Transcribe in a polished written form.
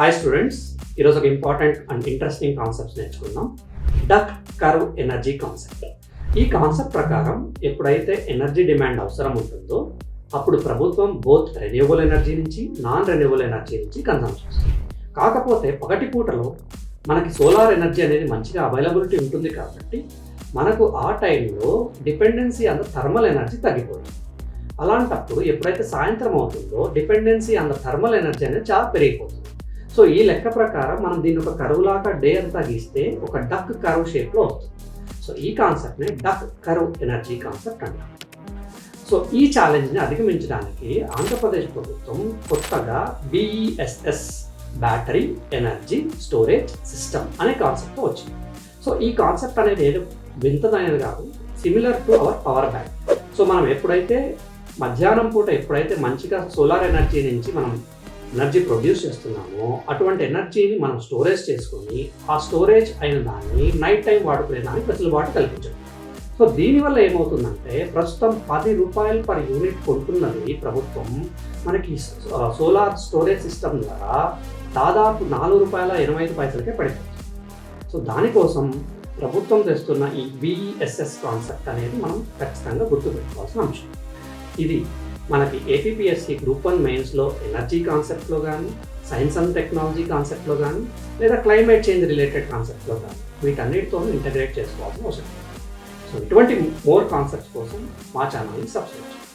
Hi students, ఈరోజు ఒక important and interesting concepts నేర్చుకుందాం. Duck curve energy concept. ఈ కాన్సెప్ట్ ప్రకారం ఎప్పుడైతే ఎనర్జీ డిమాండ్ అవసరం ఉంటుందో అప్పుడు ప్రభుత్వం బోత్ రెన్యూవబుల్ ఎనర్జీ నుంచి నాన్ రెన్యూవబుల్ ఎనర్జీ నుంచి కన్సంప్షన్ చేస్తుంది. కాకపోతే పగటి పూటలో మనకి సోలార్ ఎనర్జీ అనేది మంచిగా అవైలబిలిటీ ఉంటుంది కాబట్టి మనకు ఆ టైంలో dependency on the thermal energy తగ్గిపోతుంది. అలాంటప్పుడు ఎప్పుడైతే సాయంత్రం అవుతుందో dependency on the thermal energy అనేది చాలా పెరిగిపోతుంది. సో ఈ లెక్క ప్రకారం మనం దీన్ని ఒక కర్వ్ లాగా డే అంతా గీస్తే ఒక డక్ కర్వ్ షేప్లో వస్తుంది. సో ఈ కాన్సెప్ట్ని డక్ కర్వ్ ఎనర్జీ కాన్సెప్ట్ అంటారు. సో ఈ ఛాలెంజ్ని అధిగమించడానికి ఆంధ్రప్రదేశ్ ప్రభుత్వం కొత్తగా BESS battery energy storage system అనే కాన్సెప్ట్ వచ్చింది. సో ఈ కాన్సెప్ట్ అనేది ఏదో వింతదైనది కాదు, similar to our power bank. So మనం ఎప్పుడైతే మధ్యాహ్నం పూట ఎప్పుడైతే మంచిగా సోలార్ ఎనర్జీ నుంచి మనం ఎనర్జీ ప్రొడ్యూస్ చేస్తున్నామో అటువంటి ఎనర్జీని మనం స్టోరేజ్ చేసుకొని ఆ స్టోరేజ్ అయిన దాన్ని నైట్ టైం వాడుకునే దానికి వెసులుబాటు కల్పించడం. సో దీనివల్ల ఏమవుతుందంటే ప్రస్తుతం ₹10 పర్ యూనిట్ కొంటున్నది ప్రభుత్వం మనకి సోలార్ స్టోరేజ్ సిస్టమ్ ద్వారా దాదాపు ₹4.85కే పడిపోతుంది. సో దానికోసం ప్రభుత్వం తెస్తున్న ఈ BESS కాన్సెప్ట్ అనేది మనం ఖచ్చితంగా గుర్తుపెట్టుకోవాల్సిన అంశం. ఇది మనకి APPSC గ్రూప్ 1 మెయిన్స్లో ఎనర్జీ కాన్సెప్ట్లో కానీ, సైన్స్ అండ్ టెక్నాలజీ కాన్సెప్ట్లో కానీ, లేదా క్లైమేట్ చేంజ్ రిలేటెడ్ కాన్సెప్ట్లో కానీ వీటన్నిటితో ఇంటగ్రేట్ చేసుకోవాల్సిన అవసరం. సో ఇటువంటి మోర్ కాన్సెప్ట్స్ కోసం మా ఛానల్ని సబ్స్క్రైబ్ చేయండి.